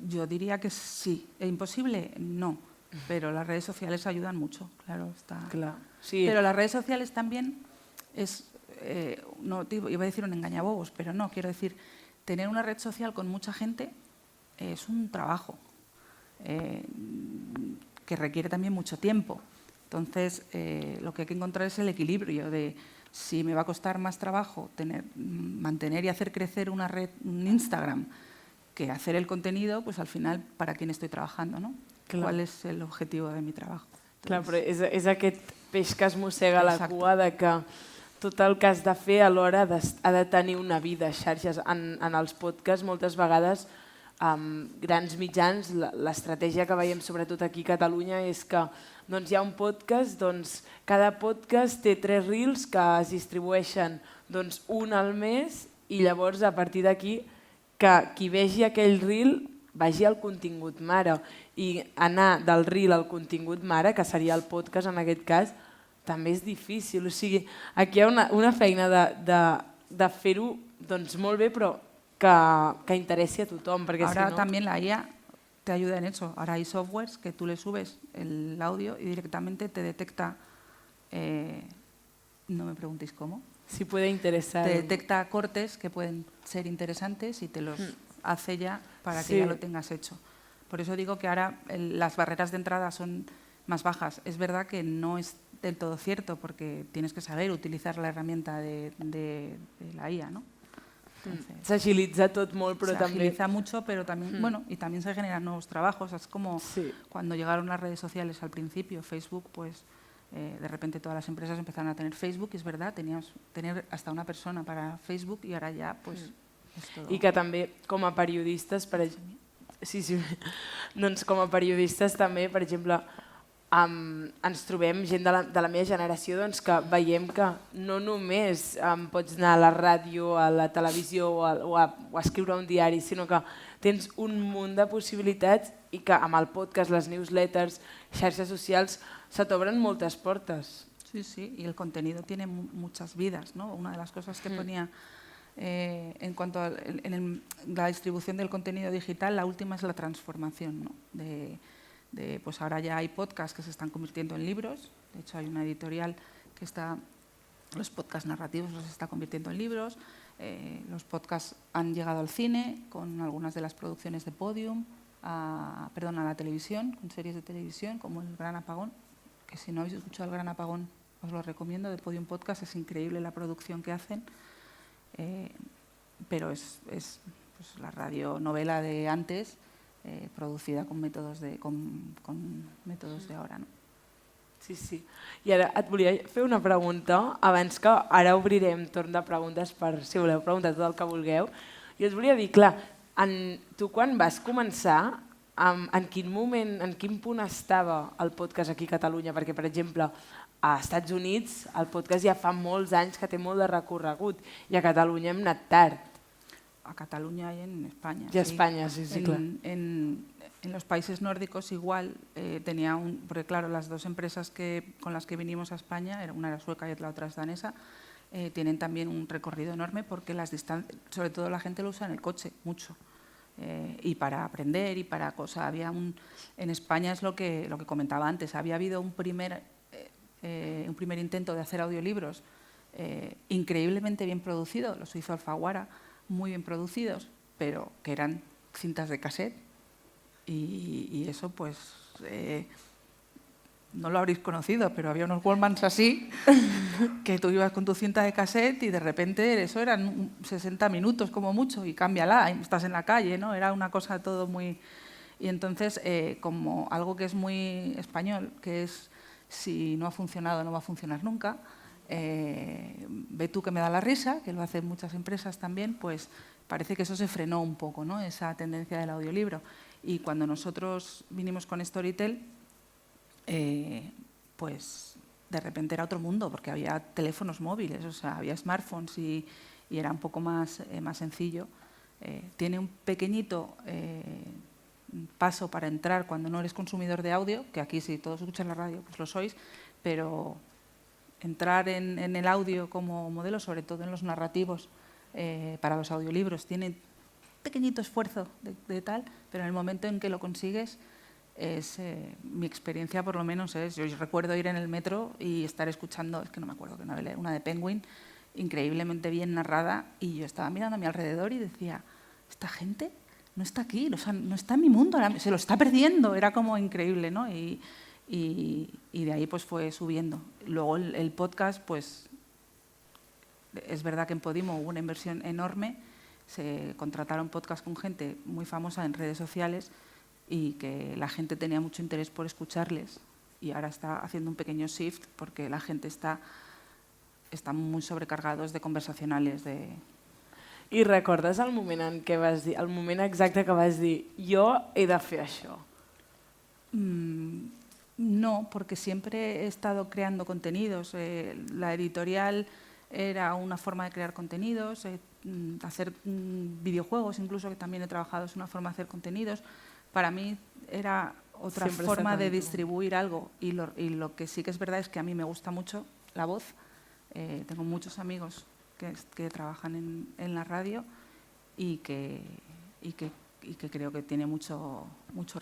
yo diría que sí. ¿Imposible? No. Pero las redes sociales ayudan mucho, claro está. Clar. Sí. Pero las redes sociales también es, no iba a decir un engañabobos, pero no, quiero decir, tener una red social con mucha gente es un trabajo que requiere también mucho tiempo. Entonces, lo que hay que encontrar es el equilibrio de si me va a costar más trabajo mantener y hacer crecer una red, un Instagram, que hacer el contenido, pues al final, ¿para quién estoy trabajando? ¿No? ¿Cuál es el objetivo de mi trabajo? Entonces, clar, però és aquest peix que es mossega la Exacte. cua de que tot el que has de fer alhora ha de tenir una vida a xarxes. En els podcasts, moltes vegades, grans mitjans, l'estratègia que veiem sobretot aquí a Catalunya és que hi ha un podcast, cada podcast té 3 reels que es distribueixen un al mes i llavors a partir d'aquí que qui vegi aquell reel vagi al contingut mare i anar del reel al contingut mare, que seria el podcast en aquest cas, també és difícil. O sigui, aquí hi ha una feina de fer-ho molt bé, però que interessi a tothom. Ahora también la IA te ayuda en eso. Ahora hay softwares que tú le subes el audio y directamente te detecta, no me preguntéis cómo, si puede interesar. te detecta cortes que pueden ser interesantes y te los hace ya para que ya lo tengas hecho. Por eso digo que ahora las barreras de entrada son más bajas. Es verdad que no es del todo cierto porque tienes que saber utilizar la herramienta de la IA, ¿no? S'agilitza tot molt, però se també... agiliza mucho, pero también, bueno, y también se generan nuevos trabajos. Es como cuando llegaron las redes sociales al principio, Facebook, pues de repente todas las empresas empezaron a tener Facebook, y es verdad, teníamos tener hasta una persona para Facebook y ahora ya, pues, es todo. I que també, com a periodistes, com a periodistes també, per exemple, ens trobem gent de la meva generació que veiem que no només pots anar a la ràdio, a la televisió o a escriure un diari, sinó que tens un munt de possibilitats i que amb el podcast, les newsletters, xarxes socials, se t'obren moltes portes. Sí, sí, y el contenido tiene muchas vidas, ¿no? Una de las cosas que ponía en cuanto a la distribución del contenido digital, la última es la transformación, ¿no? Pues ahora ya hay podcasts que se están convirtiendo en libros. De hecho, hay una editorial que los podcasts narrativos los está convirtiendo en libros. Los podcasts han llegado al cine con algunas de las producciones de Podium, a la televisión, con series de televisión como El Gran Apagón, que si no habéis escuchado El Gran Apagón os lo recomiendo, de Podium Podcast. Es increíble la producción que hacen, pero es pues, la radionovela de antes, producida con métodos de ahora. No? Sí, sí. I ara et volia fer una pregunta, abans que ara obrirem torn de preguntes per si voleu preguntar tot el que vulgueu. Jo us volia dir, clar, tu quan vas començar, en quin moment, en quin punt estava el podcast aquí a Catalunya? Perquè, per exemple, a Estats Units el podcast ja fa molts anys que té molt de recorregut i a Catalunya hem anat tard. A Cataluña y en España. Y a España, sí, claro. En los países nórdicos igual porque claro, las dos empresas con las que vinimos a España, una era sueca y la otra es danesa, tienen también un recorrido enorme porque las distancias, sobre todo la gente lo usa en el coche, mucho. Y para aprender y para cosas. En España es lo que comentaba antes, había habido un primer intento de hacer audiolibros increíblemente bien producido, los hizo Alfaguara, muy bien producidos, pero que eran cintas de cassette y eso pues no lo habréis conocido, pero había unos Walkmans así que tú ibas con tu cinta de cassette y de repente eso eran 60 minutos como mucho y cámbiala, estás en la calle, ¿no? Era una cosa todo muy... Y entonces como algo que es muy español, que es si no ha funcionado no va a funcionar nunca, ve tú que me da la risa, que lo hacen muchas empresas también, pues parece que eso se frenó un poco, ¿no? Esa tendencia del audiolibro. Y cuando nosotros vinimos con Storytel, pues de repente era otro mundo, porque había teléfonos móviles, o sea, había smartphones y era un poco más sencillo. Tiene un pequeñito paso para entrar cuando no eres consumidor de audio, que aquí si todos escuchan la radio pues lo sois, pero entrar en el audio como modelo, sobre todo en los narrativos, para los audiolibros, tiene pequeñito esfuerzo de tal, pero en el momento en que lo consigues, mi experiencia por lo menos es, yo recuerdo ir en el metro y estar escuchando, es que no me acuerdo, una de Penguin, increíblemente bien narrada, y yo estaba mirando a mi alrededor y decía, esta gente no está aquí, o sea, no está en mi mundo, se lo está perdiendo, era como increíble, ¿no? Y de ahí pues fue subiendo. Luego el podcast, pues es verdad que en Podimo hubo una inversión enorme, se contrataron podcasts con gente muy famosa en redes sociales y que la gente tenía mucho interés por escucharles, y ahora está haciendo un pequeño shift porque la gente está muy sobrecargados de conversacionales. I recordes el moment en què vas dir, el moment exacte que vas dir jo he de fer això? No, porque siempre he estado creando contenidos. La editorial era una forma de crear contenidos, hacer videojuegos incluso, que también he trabajado, es una forma de hacer contenidos. Para mí era otra Siempre forma está de tanto. distribuir algo, y lo que sí que es verdad es que a mí me gusta mucho la voz. Tengo muchos amigos que trabajan en la radio y que creo que tiene mucho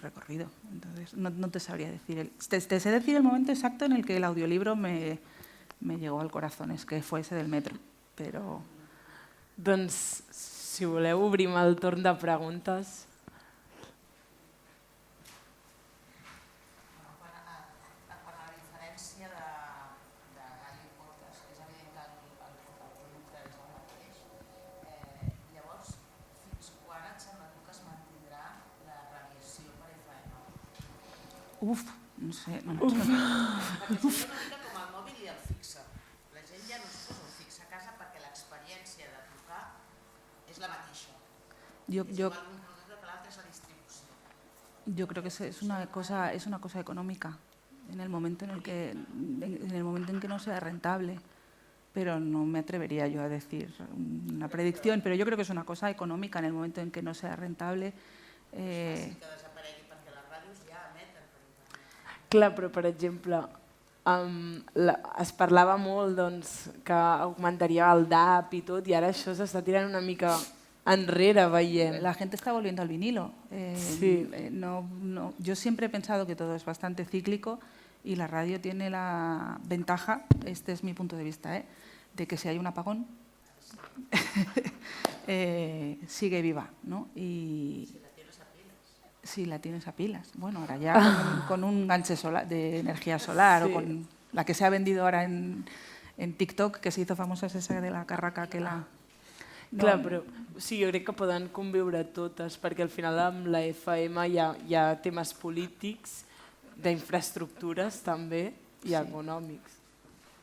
recorrido. Entonces, no te sabría decir. Te sé decir el momento exacto en el que el audiolibro me llegó al corazón, es que fue ese del metro. Però... Doncs, si voleu, obrim el torn de preguntes. Uf, no sé. No. Perquè seria una mica com el mòbil i el fixe. La gent ja no es posa el fixe a casa perquè l'experiència de trucar és la mateixa. És igual un producte que l'altre, és la distribució. Yo creo que es una cosa económica en el momento en que no sea rentable, pero no me atrevería yo a decir una predicción, pero yo creo que es una cosa económica en el momento en que no sea rentable. Que desaparegui perquè les ràdios ja emeten per internet. Clar, però per exemple, es parlava molt doncs, que augmentaria el DAB i tot, i ara això s'està tirant una mica enrere, veient. La gente está volviendo al vinilo. Sí. Yo siempre he pensado que todo es bastante cíclico y la radio tiene la ventaja, este es mi punto de vista, de que si hay un apagón, sigue viva, ¿no? Y si la tienes a pilas. Bueno, ahora ya con un ganche solar, de energía solar, Sí. o con la que se ha vendido ahora en TikTok, que se hizo famosa, es esa de la carraca que la... Clar, però sí, jo crec que poden conviure totes, perquè al final amb la FM hi ha temes polítics, d'infraestructures també, i econòmics.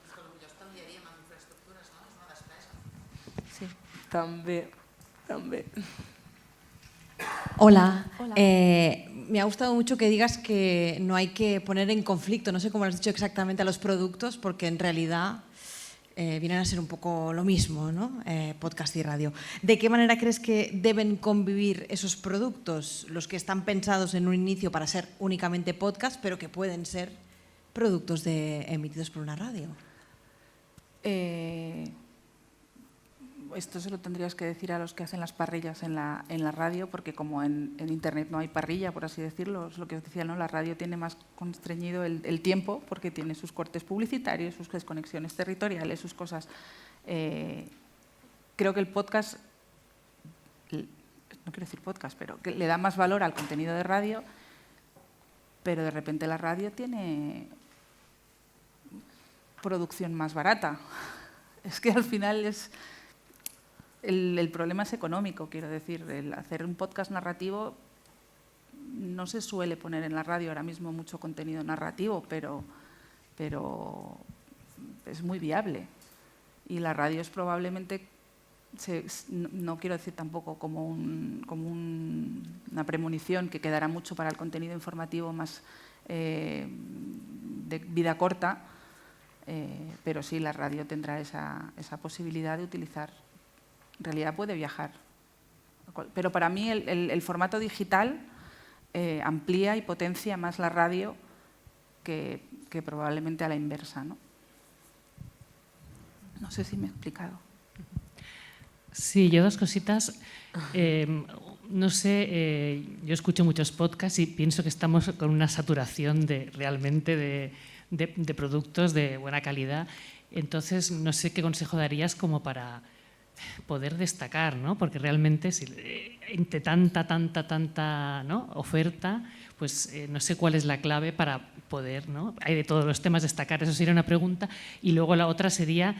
És que potser estalviaríem en infraestructures, no? És una despesa. Sí. També. Hola. Hola. Me ha gustado mucho que digas que no hay que poner en conflicto, no sé cómo lo has dicho exactamente, a los productos, porque en realidad vienen a ser un poco lo mismo, ¿no? Podcast y radio. ¿De qué manera crees que deben convivir esos productos, los que están pensados en un inicio para ser únicamente podcast, pero que pueden ser productos emitidos por una radio? Esto se lo tendrías que decir a los que hacen las parrillas en la radio, porque como en Internet no hay parrilla, por así decirlo, es lo que os decía, ¿no? La radio tiene más constreñido el tiempo, porque tiene sus cortes publicitarios, sus desconexiones territoriales, sus cosas. Creo que el podcast, no quiero decir podcast, pero que le da más valor al contenido de radio, pero de repente la radio tiene producción más barata. Es que al final el problema es económico, quiero decir. El hacer un podcast narrativo, no se suele poner en la radio ahora mismo mucho contenido narrativo, pero es muy viable. Y la radio es probablemente no quiero decir tampoco como una premonición que quedará mucho para el contenido informativo más de vida corta, pero sí, la radio tendrá esa posibilidad de utilizar. En realidad puede viajar. Pero para mí el formato digital amplía y potencia más la radio que probablemente a la inversa, ¿no? No sé si me he explicado. Sí, yo dos cositas. No sé, yo escucho muchos podcasts y pienso que estamos con una saturación realmente de productos de buena calidad. Entonces, no sé qué consejo darías como para poder destacar, ¿no? Porque realmente entre tanta ¿no? oferta, pues no sé cuál es la clave para poder, ¿no? Hay de todos los temas, destacar, eso sería una pregunta. Y luego la otra sería,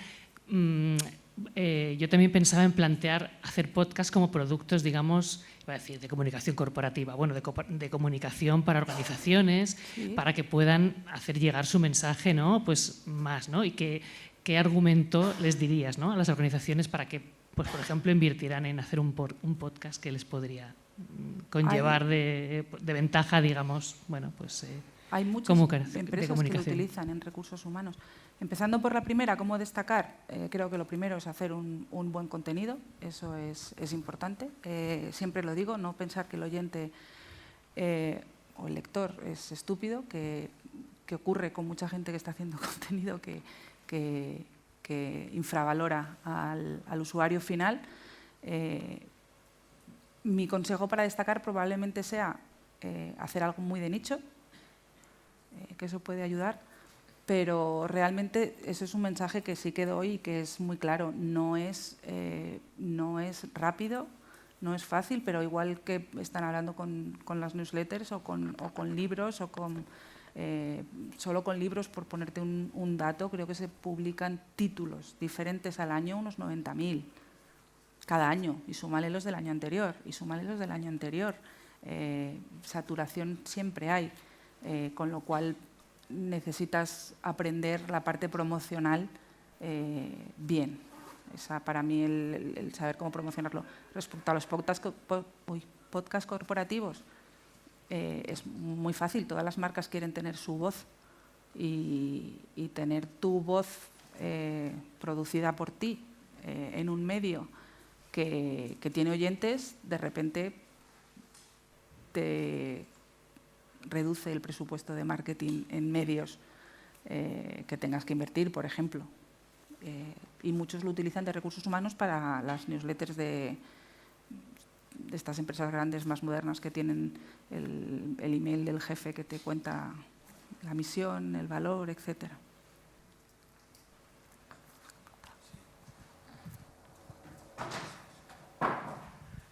yo también pensaba en plantear hacer podcast como productos, digamos, iba a decir, de comunicación corporativa, bueno, de comunicación para organizaciones, sí, para que puedan hacer llegar su mensaje, ¿no? Pues más, ¿no? Y ¿qué argumento les dirías, ¿no? a las organizaciones para que, pues, por ejemplo, invirtieran en hacer un podcast que les podría conllevar de ventaja, digamos, bueno, pues hay muchas empresas que lo utilizan en recursos humanos. Empezando por la primera, ¿cómo destacar? Creo que lo primero es hacer un buen contenido, eso es importante. Siempre lo digo, no pensar que el oyente o el lector es estúpido, que ocurre con mucha gente que está haciendo contenido que infravalora al usuario final. Mi consejo para destacar probablemente sea hacer algo muy de nicho, que eso puede ayudar, pero realmente eso es un mensaje que sí que doy y que es muy claro. No es rápido, no es fácil, pero igual que están hablando con las newsletters o con libros o solo con libros, por ponerte un dato, creo que se publican títulos diferentes al año, unos 90.000 cada año, y súmale los del año anterior, saturación siempre hay, con lo cual necesitas aprender la parte promocional bien. Esa, para mí, el saber cómo promocionarlo. Respecto a los podcast corporativos, es muy fácil. Todas las marcas quieren tener su voz y tener tu voz producida por ti en un medio que tiene oyentes, de repente te reduce el presupuesto de marketing en medios que tengas que invertir, por ejemplo. Y muchos lo utilizan de recursos humanos para las newsletters de estas empresas grandes más modernas que tienen el email del jefe que te cuenta la misión, el valor, etcétera.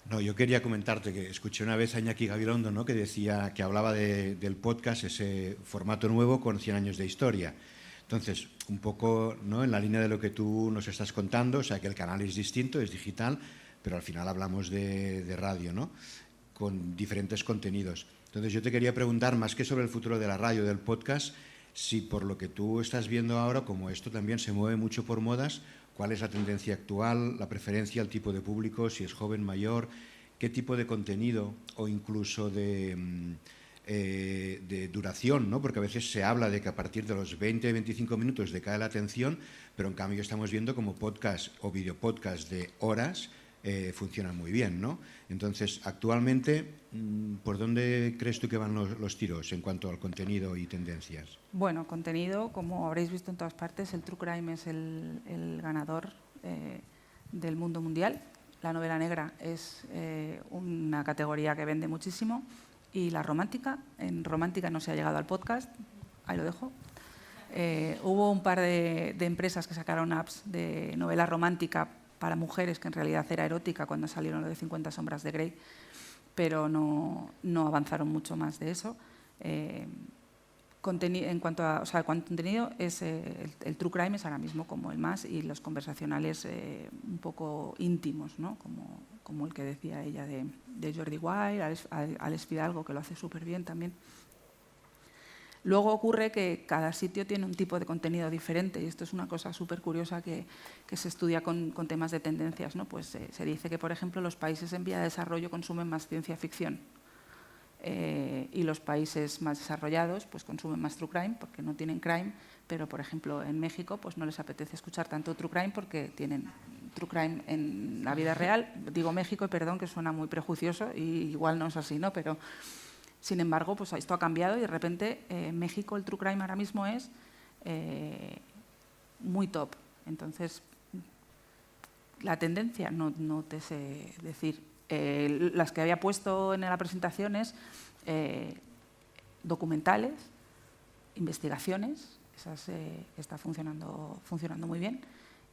No, yo quería comentarte que escuché una vez a Iñaki Gabilondo, ¿no? que decía, que hablaba del podcast, ese formato nuevo con 100 años de historia. Entonces, un poco, ¿no? en la línea de lo que tú nos estás contando, o sea, que el canal es distinto, es digital, pero al final hablamos de radio, ¿no? Con diferentes contenidos. Entonces, yo te quería preguntar, más que sobre el futuro de la radio, del podcast, si por lo que tú estás viendo ahora, como esto también se mueve mucho por modas, ¿cuál es la tendencia actual, la preferencia, el tipo de público, si es joven, mayor, qué tipo de contenido o incluso de duración, ¿no? Porque a veces se habla de que a partir de los 20-25 minutos decae la atención, pero en cambio estamos viendo como podcast o videopodcast de horas funcionan muy bien, ¿no? Entonces, actualmente, ¿por dónde crees tú que van los tiros en cuanto al contenido y tendencias? Bueno, contenido, como habréis visto en todas partes, el True Crime es el ganador del mundo mundial. La novela negra es una categoría que vende muchísimo. Y la romántica, en romántica no se ha llegado al podcast, ahí lo dejo. Hubo un par de empresas que sacaron apps de novela romántica para mujeres, que en realidad era erótica cuando salieron lo de 50 sombras de Grey, pero no avanzaron mucho más de eso. En cuanto a contenido, es el True Crime es ahora mismo como el más, y los conversacionales un poco íntimos, ¿no? como el que decía ella de Jordi Wild, Alex Fidalgo, que lo hace súper bien también. Luego ocurre que cada sitio tiene un tipo de contenido diferente y esto es una cosa súper curiosa que se estudia con temas de tendencias, ¿no? Pues se dice que, por ejemplo, los países en vía de desarrollo consumen más ciencia ficción y los países más desarrollados pues consumen más true crime porque no tienen crime, pero, por ejemplo, en México pues no les apetece escuchar tanto true crime porque tienen true crime en la vida real. Digo México y perdón que suena muy prejuicioso y igual no es así, ¿no? Pero sin embargo, pues esto ha cambiado y de repente en México el true crime ahora mismo es muy top. Entonces, la tendencia no te sé decir. Las que había puesto en la presentación es documentales, investigaciones, esas está funcionando muy bien,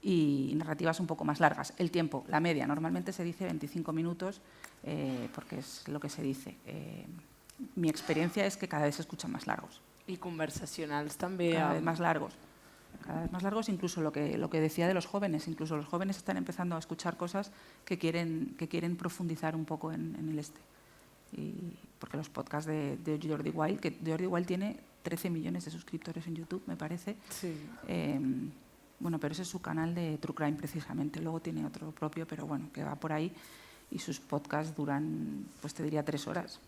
y narrativas un poco más largas. El tiempo, la media, normalmente se dice 25 minutos porque es lo que se dice. Mi experiencia es que cada vez se escuchan más largos. I conversacionals també. Cada vez más largos. Cada vez más largos, incluso lo que decía de los jóvenes. Incluso los jóvenes están empezando a escuchar cosas que quieren profundizar un poco en el este. Porque los podcasts de Jordi Wild, que Jordi Wild tiene 13 millones de suscriptores en YouTube, me parece. Sí. Bueno, pero ese es su canal de True Crime precisamente. Luego tiene otro propio, pero bueno, que va por ahí. Y sus podcasts duran, pues te diría 3 horas.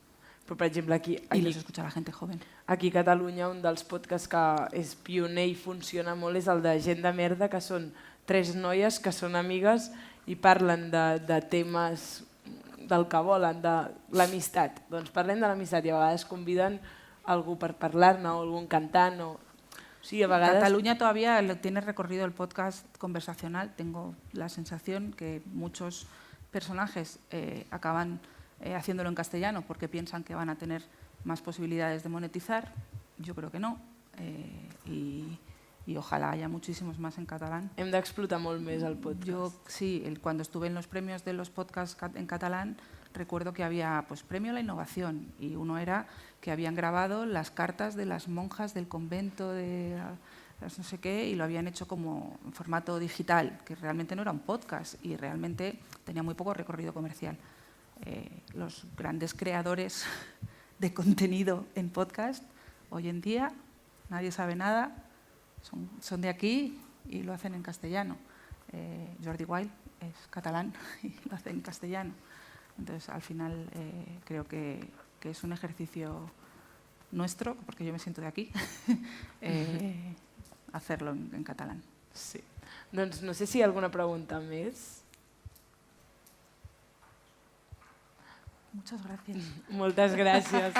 Però, per exemple, I los escucha la gente joven. Aquí a Catalunya un dels podcasts que és pioner i funciona molt és el de Gent de Merda, que són 3 noies que són amigues i parlen de temes del que volen, de l'amistat. Doncs parlem de l'amistat i a vegades conviden algú per parlar-ne o algun cantant. Sí, a vegades... Cataluña todavía tiene recorrido el podcast conversacional. Tengo la sensación que muchos personajes acaban haciéndolo en castellano porque piensan que van a tener más posibilidades de monetizar. Yo creo que no. Y ojalá haya muchísimos más en catalán. Hem d'explotar molt més el podcast. Yo sí, cuando estuve en los premios de los podcasts en catalán, recuerdo que había pues premio a la innovación y uno era que habían grabado las cartas de las monjas del convento de no sé qué y lo habían hecho como en formato digital, que realmente no era un podcast y realmente tenía muy poco recorrido comercial. Los grandes creadores de contenido en podcast hoy en día, nadie sabe nada, son de aquí y lo hacen en castellano. Jordi Wild es catalán y lo hace en castellano. Entonces, al final, creo que es un ejercicio nuestro, porque yo me siento de aquí, hacerlo en catalán. Sí. Doncs no sé si hi ha alguna pregunta més. Muchas gracias. Moltes gràcies.